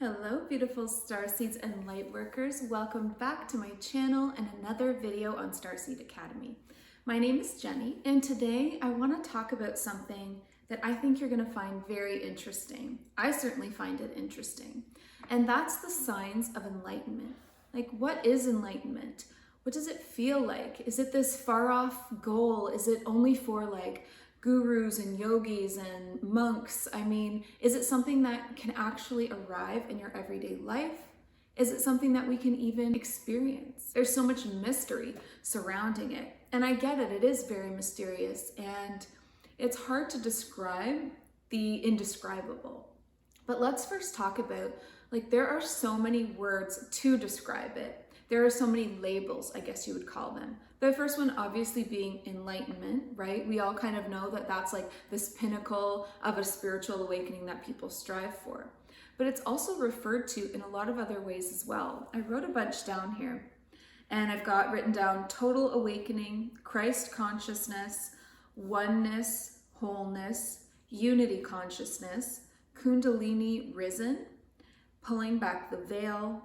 Hello, beautiful Starseeds and Lightworkers. Welcome back to my channel and another video on Starseed Academy. My name is Jenny, and today I want to talk about something that I think you're going to find very interesting. I certainly find it interesting, and that's the signs of enlightenment. Like, what is enlightenment? What does it feel like? Is it this far-off goal? Is it only for gurus and yogis and monks? I mean, is it something that can actually arrive in your everyday life? Is it something that we can even experience? There's so much mystery surrounding it. And I get it, it is very mysterious and it's hard to describe the indescribable. But let's first talk about, there are so many words to describe it. There are so many labels, I guess you would call them. The first one obviously being enlightenment, right? We all kind of know that that's like this pinnacle of a spiritual awakening that people strive for. But it's also referred to in a lot of other ways as well. I wrote a bunch down here, and I've got written down total awakening, Christ consciousness, oneness, wholeness, unity consciousness, Kundalini Risen, pulling back the veil,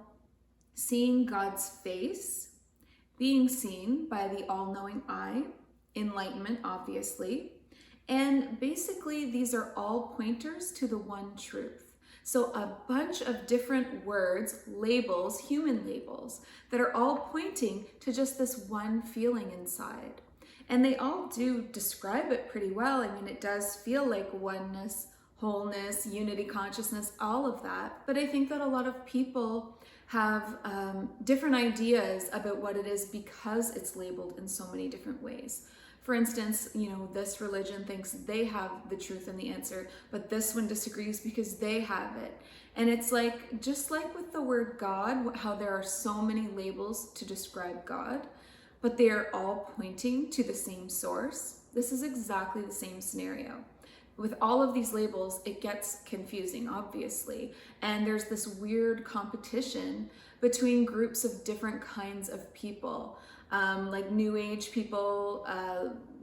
seeing God's face, being seen by the all-knowing eye, enlightenment, obviously. And basically, these are all pointers to the one truth. So a bunch of different words, labels, human labels, that are all pointing to just this one feeling inside. And they all do describe it pretty well. I mean, it does feel like oneness, wholeness, unity consciousness, all of that. But I think that a lot of people have different ideas about what it is because it's labeled in so many different ways. For instance, this religion thinks they have the truth and the answer, but this one disagrees because they have it. And it's just like with the word God, how there are so many labels to describe God, but they are all pointing to the same source. This is exactly the same scenario. With all of these labels, it gets confusing, obviously. And there's this weird competition between groups of different kinds of people, like New Age people,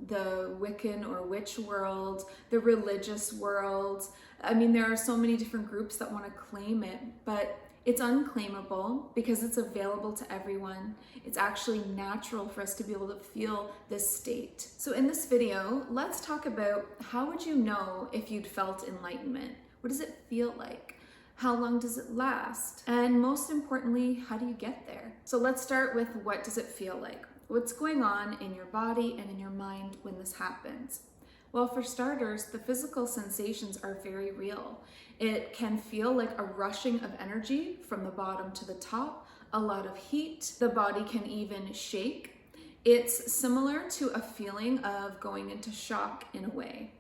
the Wiccan or witch world, the religious world. I mean, there are so many different groups that want to claim it, but it's unclaimable because it's available to everyone. It's actually natural for us to be able to feel this state. So in this video, let's talk about how would you know if you'd felt enlightenment? What does it feel like? How long does it last? And most importantly, how do you get there? So let's start with, what does it feel like? What's going on in your body and in your mind when this happens? Well, for starters, the physical sensations are very real. It can feel like a rushing of energy from the bottom to the top, a lot of heat. The body can even shake. It's similar to a feeling of going into shock in a way.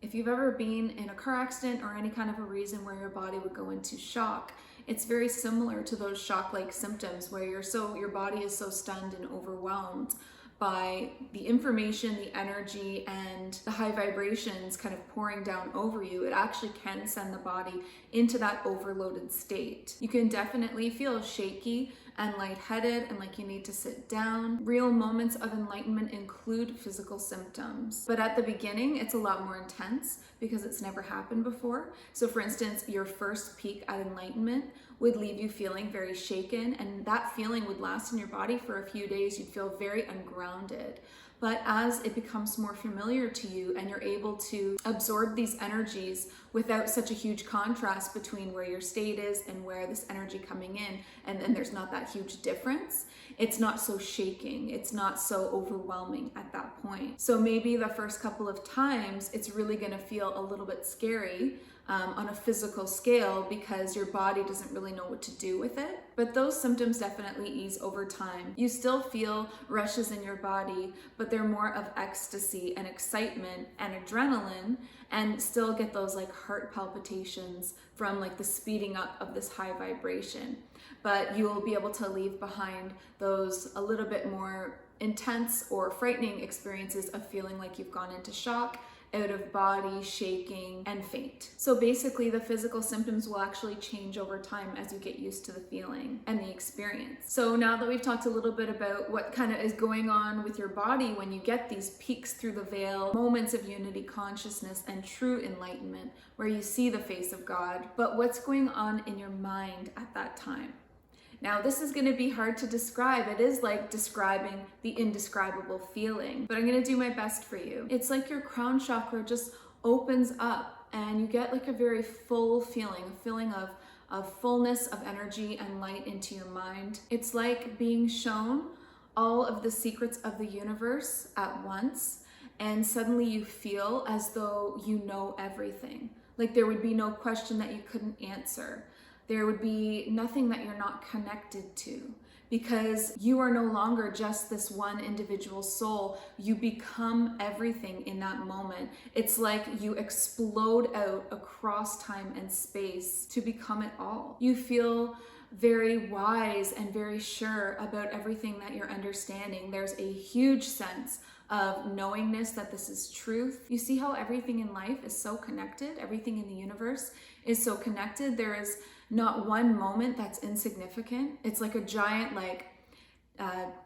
If you've ever been in a car accident or any kind of a reason where your body would go into shock, it's very similar to those shock-like symptoms where your body is so stunned and overwhelmed by the information, the energy, and the high vibrations kind of pouring down over you. It actually can send the body into that overloaded state. You can definitely feel shaky and lightheaded and like you need to sit down. Real moments of enlightenment include physical symptoms. But at the beginning, it's a lot more intense because it's never happened before. So for instance, your first peak at enlightenment would leave you feeling very shaken, and that feeling would last in your body for a few days. You'd feel very ungrounded. But as it becomes more familiar to you and you're able to absorb these energies without such a huge contrast between where your state is and where this energy coming in, and then there's not that huge difference, it's not so shaking, it's not so overwhelming at that point. So maybe the first couple of times it's really gonna feel a little bit scary on a physical scale because your body doesn't really know what to do with it. But those symptoms definitely ease over time. You still feel rushes in your body, but they're more of ecstasy and excitement and adrenaline, and still get those heart palpitations from the speeding up of this high vibration. But you will be able to leave behind those a little bit more intense or frightening experiences of feeling like you've gone into shock out of body, shaking, and faint. So basically the physical symptoms will actually change over time as you get used to the feeling and the experience. So now that we've talked a little bit about what kind of is going on with your body when you get these peeks through the veil, moments of unity consciousness and true enlightenment where you see the face of God, but what's going on in your mind at that time? Now, this is going to be hard to describe. It is like describing the indescribable feeling, but I'm going to do my best for you. It's like your crown chakra just opens up and you get like a very full feeling, a feeling of fullness of energy and light into your mind. It's like being shown all of the secrets of the universe at once, and suddenly you feel as though you know everything. Like there would be no question that you couldn't answer. There would be nothing that you're not connected to, because you are no longer just this one individual soul. You become everything in that moment. It's like you explode out across time and space to become it all. You feel very wise and very sure about everything that you're understanding. There's a huge sense of knowingness that this is truth. You see how everything in life is so connected? Everything in the universe is so connected. There is not one moment that's insignificant. It's like a giant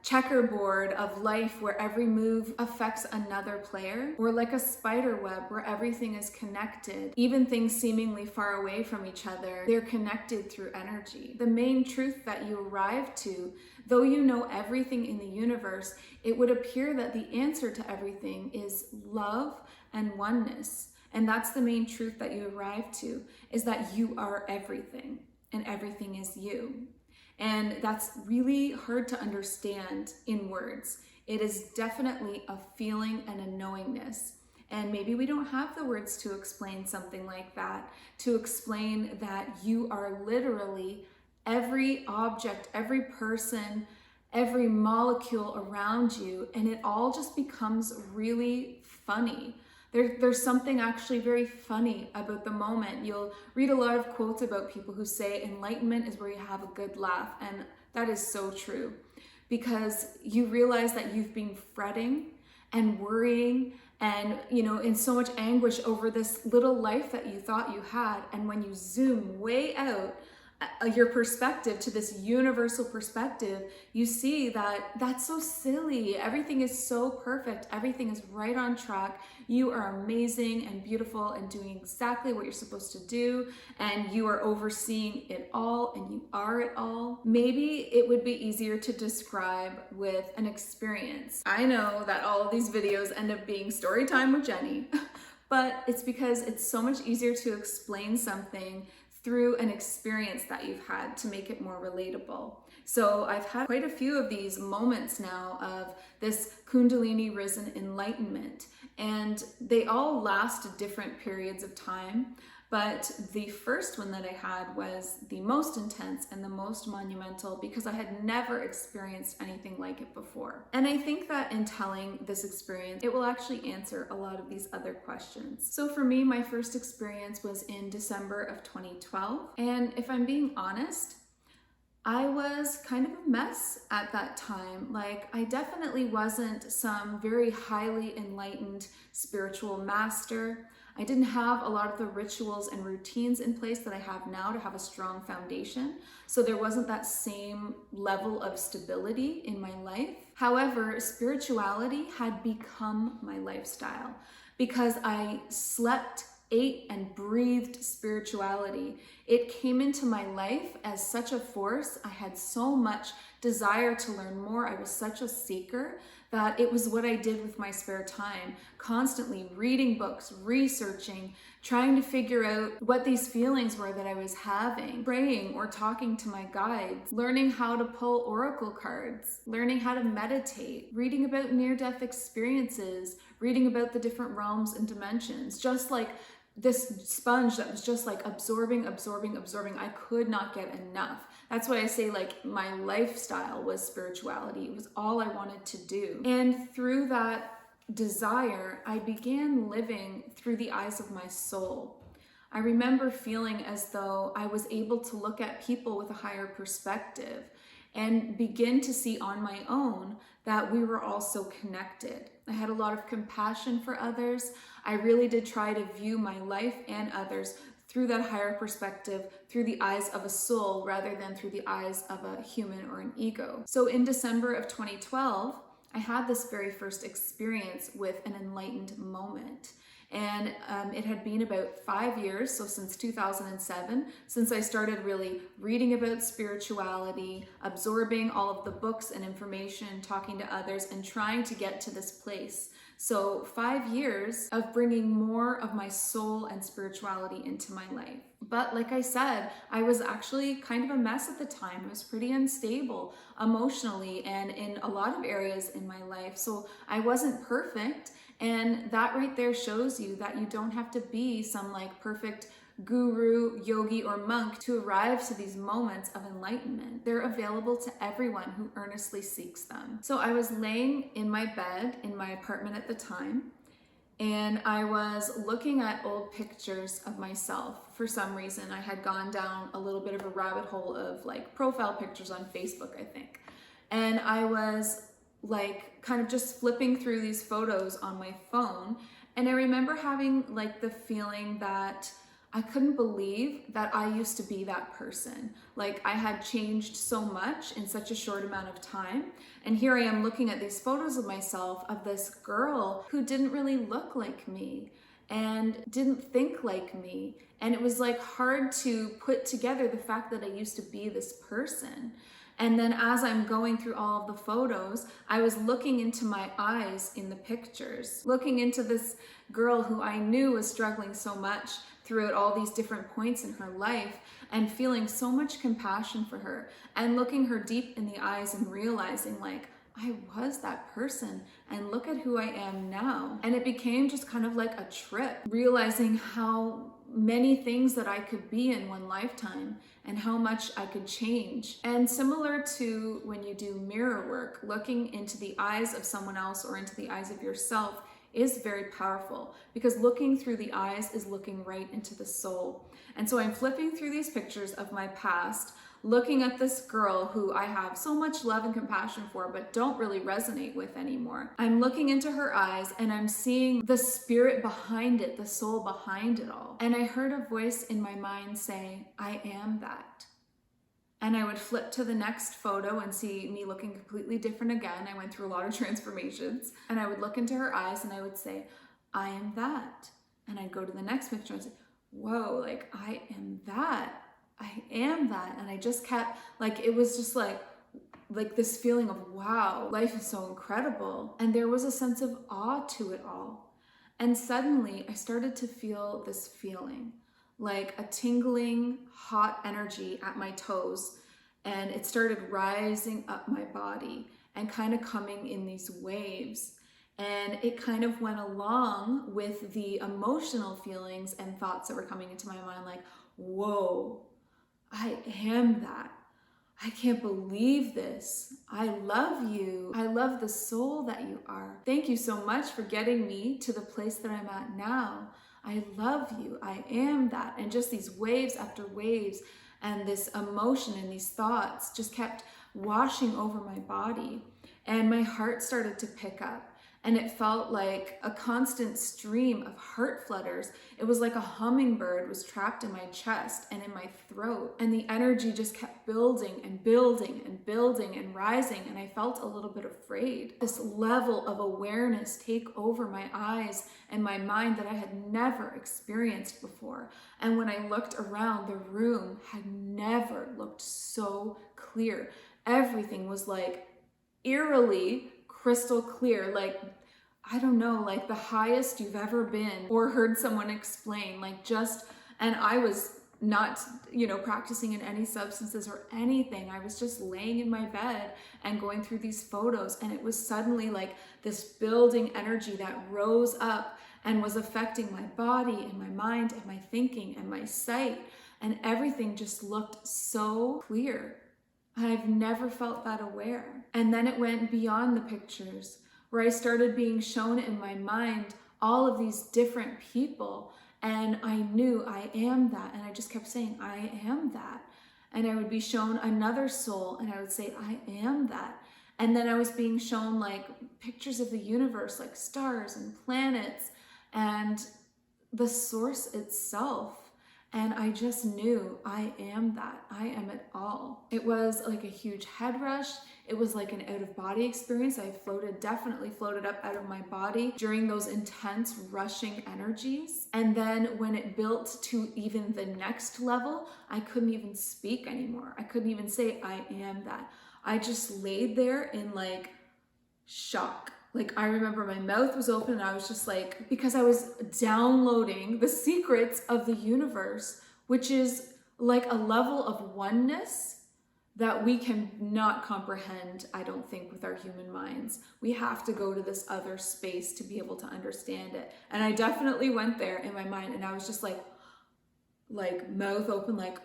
checkerboard of life where every move affects another player, or like a spider web where everything is connected. Even things seemingly far away from each other, they're connected through energy. The main truth that you arrive to, though you know everything in the universe, it would appear that the answer to everything is love and oneness. And that's the main truth that you arrive to, is that you are everything and everything is you. And that's really hard to understand in words. It is definitely a feeling and a knowingness. And maybe we don't have the words to explain something like that, to explain that you are literally every object, every person, every molecule around you, and it all just becomes really funny. There's something actually very funny about the moment. You'll read a lot of quotes about people who say enlightenment is where you have a good laugh, and that is so true, because you realize that you've been fretting and worrying and, in so much anguish over this little life that you thought you had, and when you zoom way out your perspective to this universal perspective, you see that that's so silly. Everything is so perfect. Everything is right on track. You are amazing and beautiful and doing exactly what you're supposed to do, and you are overseeing it all, and you are it all. Maybe it would be easier to describe with an experience. I know that all of these videos end up being story time with Jenny, but it's because it's so much easier to explain something through an experience that you've had to make it more relatable. So I've had quite a few of these moments now of this Kundalini Risen enlightenment, and they all last different periods of time. But the first one that I had was the most intense and the most monumental, because I had never experienced anything like it before. And I think that in telling this experience, it will actually answer a lot of these other questions. So for me, my first experience was in December of 2012. And if I'm being honest, I was kind of a mess at that time. Like, I definitely wasn't some very highly enlightened spiritual master. I didn't have a lot of the rituals and routines in place that I have now to have a strong foundation. So there wasn't that same level of stability in my life. However, spirituality had become my lifestyle because I slept, ate, and breathed spirituality. It came into my life as such a force. I had so much desire to learn more. I was such a seeker that it was what I did with my spare time, constantly reading books, researching, trying to figure out what these feelings were that I was having, praying or talking to my guides, learning how to pull oracle cards, learning how to meditate, reading about near-death experiences, reading about the different realms and dimensions, just like this sponge that was just like absorbing. I could not get enough. That's why I say, like, my lifestyle was spirituality. It was all I wanted to do. And through that desire, I began living through the eyes of my soul. I remember feeling as though I was able to look at people with a higher perspective. and begin to see on my own that we were all so connected. I had a lot of compassion for others. I really did try to view my life and others through that higher perspective, through the eyes of a soul rather than through the eyes of a human or an ego. So in December of 2012, I had this very first experience with an enlightened moment. And it had been about 5 years, so since 2007, since I started really reading about spirituality, absorbing all of the books and information, talking to others, and trying to get to this place. So 5 years of bringing more of my soul and spirituality into my life. But like I said, I was actually kind of a mess at the time. I was pretty unstable emotionally and in a lot of areas in my life. So I wasn't perfect. And that right there shows you that you don't have to be some like perfect guru, yogi, or monk to arrive to these moments of enlightenment. They're available to everyone who earnestly seeks them. So I was laying in my bed in my apartment at the time, and I was looking at old pictures of myself. For some reason, I had gone down a little bit of a rabbit hole of like profile pictures on Facebook, I think. And I was like kind of just flipping through these photos on my phone. And I remember having like the feeling that I couldn't believe that I used to be that person. Like I had changed so much in such a short amount of time. And here I am looking at these photos of myself of this girl who didn't really look like me and didn't think like me. And it was like hard to put together the fact that I used to be this person. And then as I'm going through all of the photos, I was looking into my eyes in the pictures, looking into this girl who I knew was struggling so much throughout all these different points in her life, and feeling so much compassion for her and looking her deep in the eyes and realizing like, I was that person and look at who I am now. And it became just kind of like a trip, realizing how many things that I could be in one lifetime and how much I could change. And similar to when you do mirror work, looking into the eyes of someone else or into the eyes of yourself is very powerful, because looking through the eyes is looking right into the soul. And so I'm flipping through these pictures of my past, looking at this girl who I have so much love and compassion for, but don't really resonate with anymore. I'm looking into her eyes and I'm seeing the spirit behind it, the soul behind it all. And I heard a voice in my mind say, I am that. And I would flip to the next photo and see me looking completely different again. I went through a lot of transformations. And I would look into her eyes and I would say, I am that. And I'd go to the next picture and say, whoa, like I am that. I am that. And I just kept, like, it was just like this feeling of, wow, life is so incredible. And there was a sense of awe to it all. And suddenly I started to feel this feeling, like a tingling, hot energy at my toes. And it started rising up my body and kind of coming in these waves. And it kind of went along with the emotional feelings and thoughts that were coming into my mind, like, whoa, I am that. I can't believe this. I love you. I love the soul that you are. Thank you so much for getting me to the place that I'm at now. I love you. I am that. And just these waves after waves and this emotion and these thoughts just kept washing over my body. And my heart started to pick up. And it felt like a constant stream of heart flutters. It was like a hummingbird was trapped in my chest and in my throat. And the energy just kept building and building and building and rising. And I felt a little bit afraid. This level of awareness take over my eyes and my mind that I had never experienced before. And when I looked around, the room had never looked so clear. Everything was like eerily crystal clear, like, I don't know, like the highest you've ever been or heard someone explain, like just, and I was not, practicing in any substances or anything. I was just laying in my bed and going through these photos, and it was suddenly like this building energy that rose up and was affecting my body and my mind and my thinking and my sight, and everything just looked so clear. I've never felt that aware. And then it went beyond the pictures, where I started being shown in my mind all of these different people. And I knew I am that. And I just kept saying, I am that. and I would be shown another soul, and I would say, I am that. And then I was being shown like pictures of the universe, like stars and planets and the source itself. And I just knew I am that. I am it all. It was like a huge head rush. It was like an out-of-body experience. I definitely floated up out of my body during those intense rushing energies. And then when it built to even the next level, I couldn't even speak anymore. I couldn't even say I am that. I just laid there in like shock. Like, I remember my mouth was open and I was just like, because I was downloading the secrets of the universe, which is like a level of oneness that we can not comprehend, I don't think, with our human minds. We have to go to this other space to be able to understand it. And I definitely went there in my mind, and I was just like mouth open, like,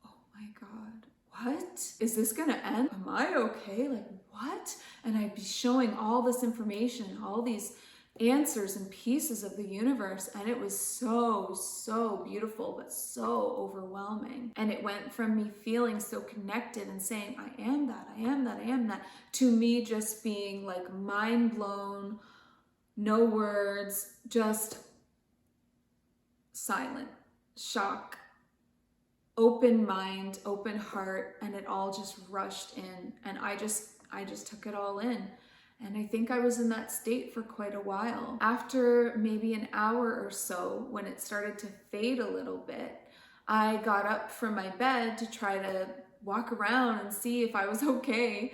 oh my God, what? Is this gonna end? Am I okay? Like, what? And I'd be showing all this information, all these answers and pieces of the universe, and it was so beautiful, but so overwhelming. And it went from me feeling so connected and saying, I am that, I am that, I am that, to me just being like mind blown, no words, just silent, shock, open mind, open heart, and it all just rushed in. And I just took it all in. And I think I was in that state for quite a while. After maybe an hour or so, when it started to fade a little bit, I got up from my bed to try to walk around and see if I was okay.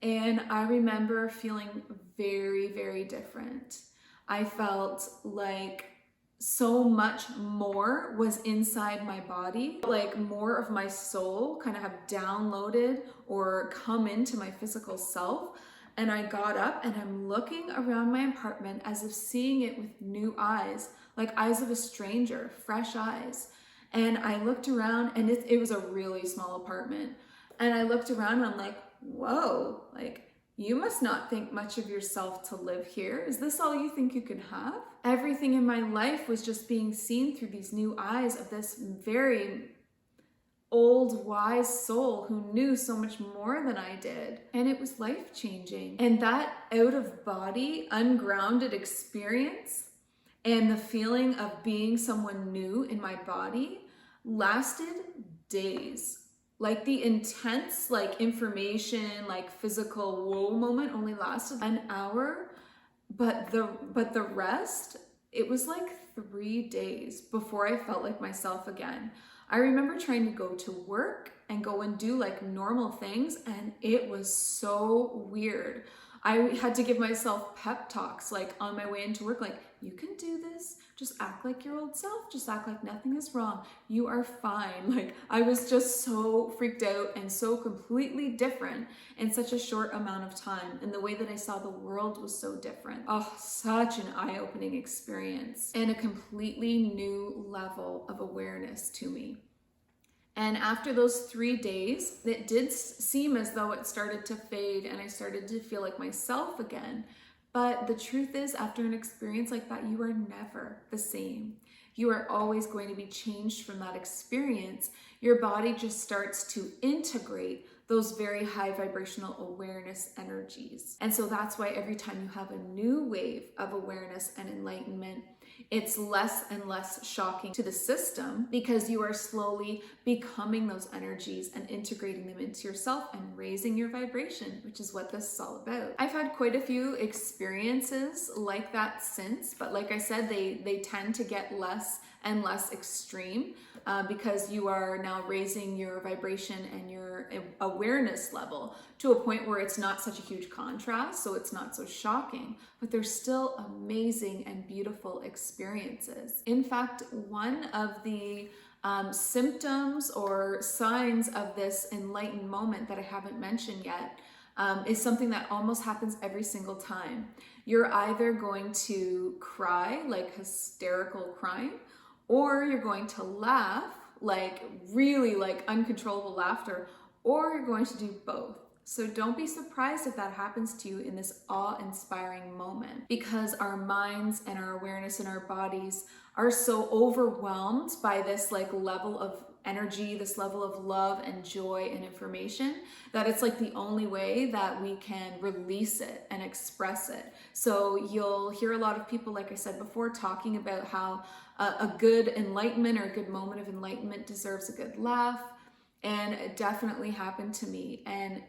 And I remember feeling very different. I felt like so much more was inside my body, like more of my soul kind of have downloaded or come into my physical self. And I got up and I'm looking around my apartment as if seeing it with new eyes, like eyes of a stranger, fresh eyes. And I looked around, and it was a really small apartment. And I looked around and I'm like, whoa, like, you must not think much of yourself to live here. Is this all you think you can have? Everything in my life was just being seen through these new eyes of this very old, wise soul who knew so much more than I did. And it was life-changing. And that out-of-body, ungrounded experience and the feeling of being someone new in my body lasted days. Like the intense, like information, like physical whoa moment only lasted an hour, but the rest, it was like 3 days before I felt like myself again. I remember trying to go to work and go and do like normal things, and it was so weird. I had to give myself pep talks like on my way into work, like, you can do this, just act like your old self, just act like nothing is wrong, you are fine. Like, I was just so freaked out and so completely different in such a short amount of time, and the way that I saw the world was so different. Oh, such an eye-opening experience and a completely new level of awareness to me. And after those 3 days, it did seem as though it started to fade and I started to feel like myself again. But the truth is, after an experience like that, you are never the same. You are always going to be changed from that experience. Your body just starts to integrate those very high vibrational awareness energies. And so that's why every time you have a new wave of awareness and enlightenment, it's less and less shocking to the system, because you are slowly becoming those energies and integrating them into yourself and raising your vibration, which is what this is all about. I've had quite a few experiences like that since, but like I said, they tend to get less and less extreme because you are now raising your vibration and your awareness level to a point where it's not such a huge contrast, so it's not so shocking, but they're still amazing and beautiful experiences. In fact, one of the symptoms or signs of this enlightened moment that I haven't mentioned yet is something that almost happens every single time. You're either going to cry, like hysterical crying, or you're going to laugh, like really like uncontrollable laughter, or you're going to do both. So don't be surprised if that happens to you in this awe-inspiring moment, because our minds and our awareness in our bodies are so overwhelmed by this like level of energy, this level of love and joy and information, that it's like the only way that we can release it and express it. So you'll hear a lot of people, like I said before, talking about how a good enlightenment or a good moment of enlightenment deserves a good laugh. And it definitely happened to me. And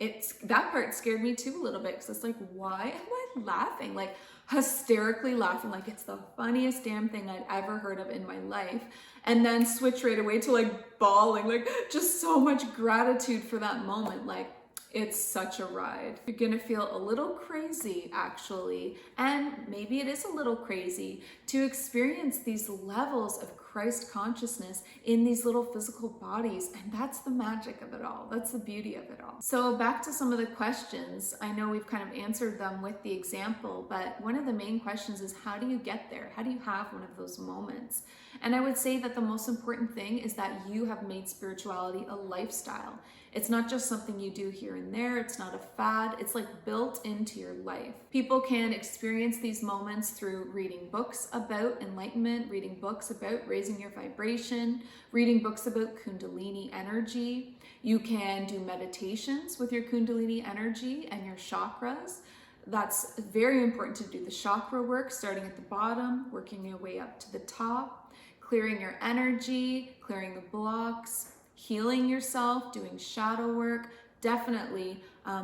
that part scared me too a little bit, because it's like, why am I laughing? Like hysterically laughing, like it's the funniest damn thing I'd ever heard of in my life. And then switch right away to like bawling, like just so much gratitude for that moment. Like, it's such a ride. You're gonna feel a little crazy actually, and maybe it is a little crazy to experience these levels of Christ consciousness in these little physical bodies, and that's the magic of it all. That's the beauty of it all. So back to some of the questions. I know we've kind of answered them with the example, but one of the main questions is, how do you get there? How do you have one of those moments? And I would say that the most important thing is that you have made spirituality a lifestyle. It's not just something you do here and there. It's not a fad. It's like built into your life. People can experience these moments through reading books about enlightenment, reading books about raising your vibration, reading books about Kundalini energy. You can do meditations with your Kundalini energy and your chakras. That's very important to do the chakra work, starting at the bottom, working your way up to the top, clearing your energy, clearing the blocks, healing yourself, doing shadow work, definitely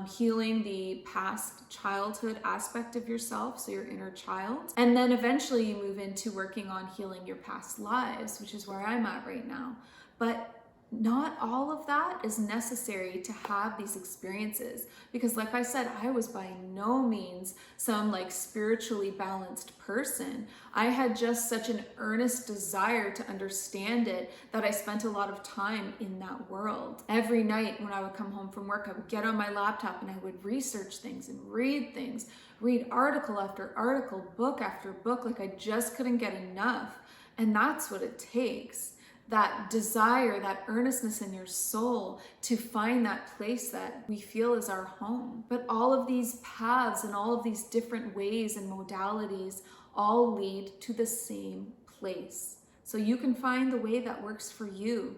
healing the past childhood aspect of yourself, so your inner child. And then eventually you move into working on healing your past lives, which is where I'm at right now. But not all of that is necessary to have these experiences, because like I said, I was by no means some like spiritually balanced person. I had just such an earnest desire to understand it that I spent a lot of time in that world. Every night when I would come home from work, I would get on my laptop and I would research things and read things, read article after article, book after book, like I just couldn't get enough. And that's what it takes. That desire, that earnestness in your soul to find that place that we feel is our home. But all of these paths and all of these different ways and modalities all lead to the same place. So you can find the way that works for you.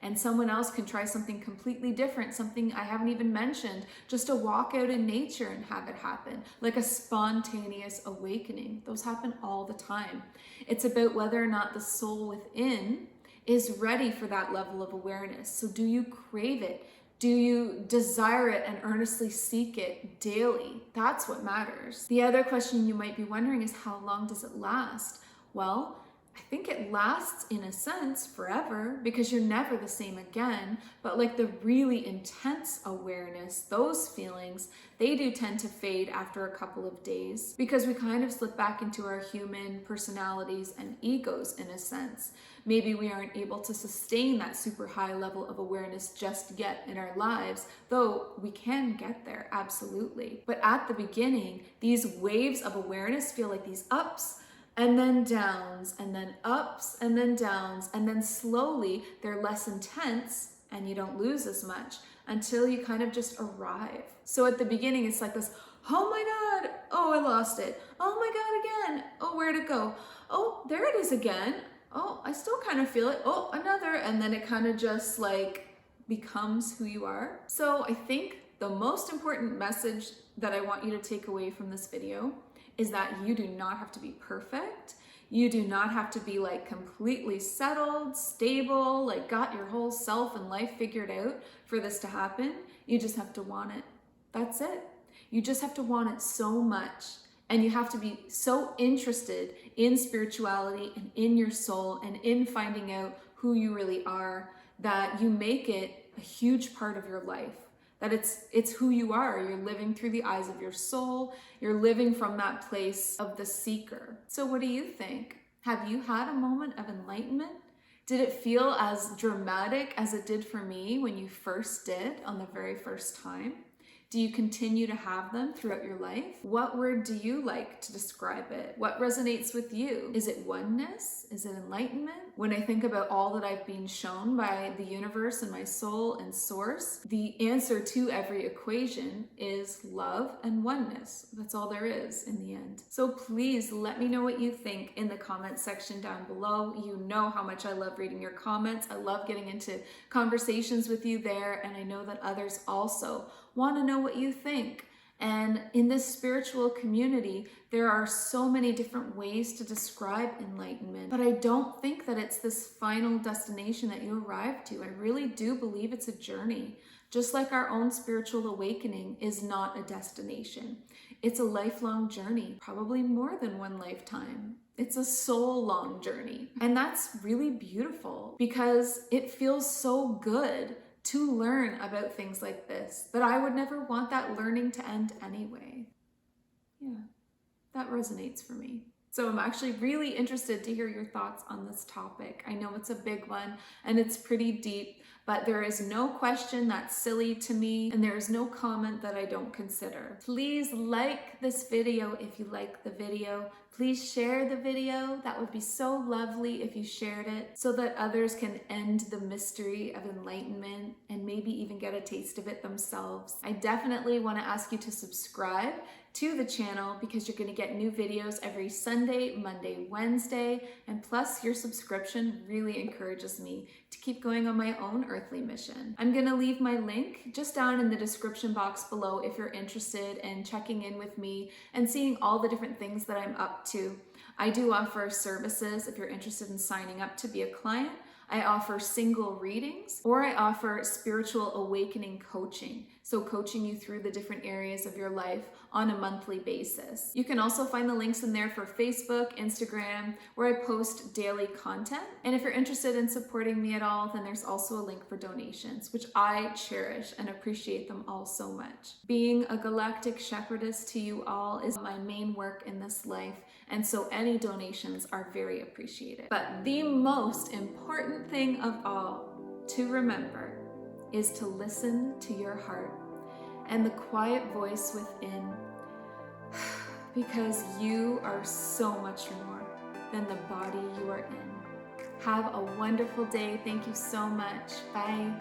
And someone else can try something completely different, something I haven't even mentioned, just a walk out in nature and have it happen, like a spontaneous awakening. Those happen all the time. It's about whether or not the soul within is ready for that level of awareness. So do you crave it? Do you desire it and earnestly seek it daily? That's what matters. The other question you might be wondering is, how long does it last? Well, I think it lasts in a sense forever, because you're never the same again. But like the really intense awareness, those feelings, they do tend to fade after a couple of days, because we kind of slip back into our human personalities and egos in a sense. Maybe we aren't able to sustain that super high level of awareness just yet in our lives, though we can get there, absolutely. But at the beginning, these waves of awareness feel like these ups and then downs, and then ups and then downs, and then slowly they're less intense and you don't lose as much until you kind of just arrive. So at the beginning, it's like this, oh my God, oh, I lost it. Oh my God, again. Oh, where'd it go? Oh, there it is again. Oh, I still kind of feel it. Oh, another. And then it kind of just like becomes who you are. So I think the most important message that I want you to take away from this video is that you do not have to be perfect. You do not have to be like completely settled, stable, like got your whole self and life figured out for this to happen. You just have to want it. That's it. You just have to want it so much. And you have to be so interested in spirituality and in your soul and in finding out who you really are, that you make it a huge part of your life. That it's who you are. You're living through the eyes of your soul. You're living from that place of the seeker. So what do you think? Have you had a moment of enlightenment? Did it feel as dramatic as it did for me when you first did on the very first time? Do you continue to have them throughout your life? What word do you like to describe it? What resonates with you? Is it oneness? Is it enlightenment? When I think about all that I've been shown by the universe and my soul and source, the answer to every equation is love and oneness. That's all there is in the end. So please let me know what you think in the comments section down below. You know how much I love reading your comments. I love getting into conversations with you there, and I know that others also want to know what you think. And in this spiritual community, there are so many different ways to describe enlightenment, but I don't think that it's this final destination that you arrive to. I really do believe it's a journey. Just like our own spiritual awakening is not a destination. It's a lifelong journey, probably more than one lifetime. It's a soul-long journey. And that's really beautiful because it feels so good to learn about things like this, but I would never want that learning to end anyway. Yeah, that resonates for me. So I'm actually really interested to hear your thoughts on this topic. I know it's a big one and it's pretty deep, but there is no question that's silly to me, and there is no comment that I don't consider. Please like this video if you like the video. Please share the video. That would be so lovely if you shared it so that others can end the mystery of enlightenment and maybe even get a taste of it themselves. I definitely want to ask you to subscribe to the channel because you're going to get new videos every Sunday, Monday, Wednesday, and plus your subscription really encourages me to keep going on my own earthly mission. I'm going to leave my link just down in the description box below if you're interested in checking in with me and seeing all the different things that I'm up to. I do offer services if you're interested in signing up to be a client. I offer single readings, or I offer spiritual awakening coaching. So coaching you through the different areas of your life on a monthly basis. You can also find the links in there for Facebook, Instagram, where I post daily content. And if you're interested in supporting me at all, then there's also a link for donations, which I cherish and appreciate them all so much. Being a galactic shepherdess to you all is my main work in this life, and so any donations are very appreciated. But the most important thing of all to remember is to listen to your heart and the quiet voice within, because you are so much more than the body you are in. Have a wonderful day. Thank you so much. Bye.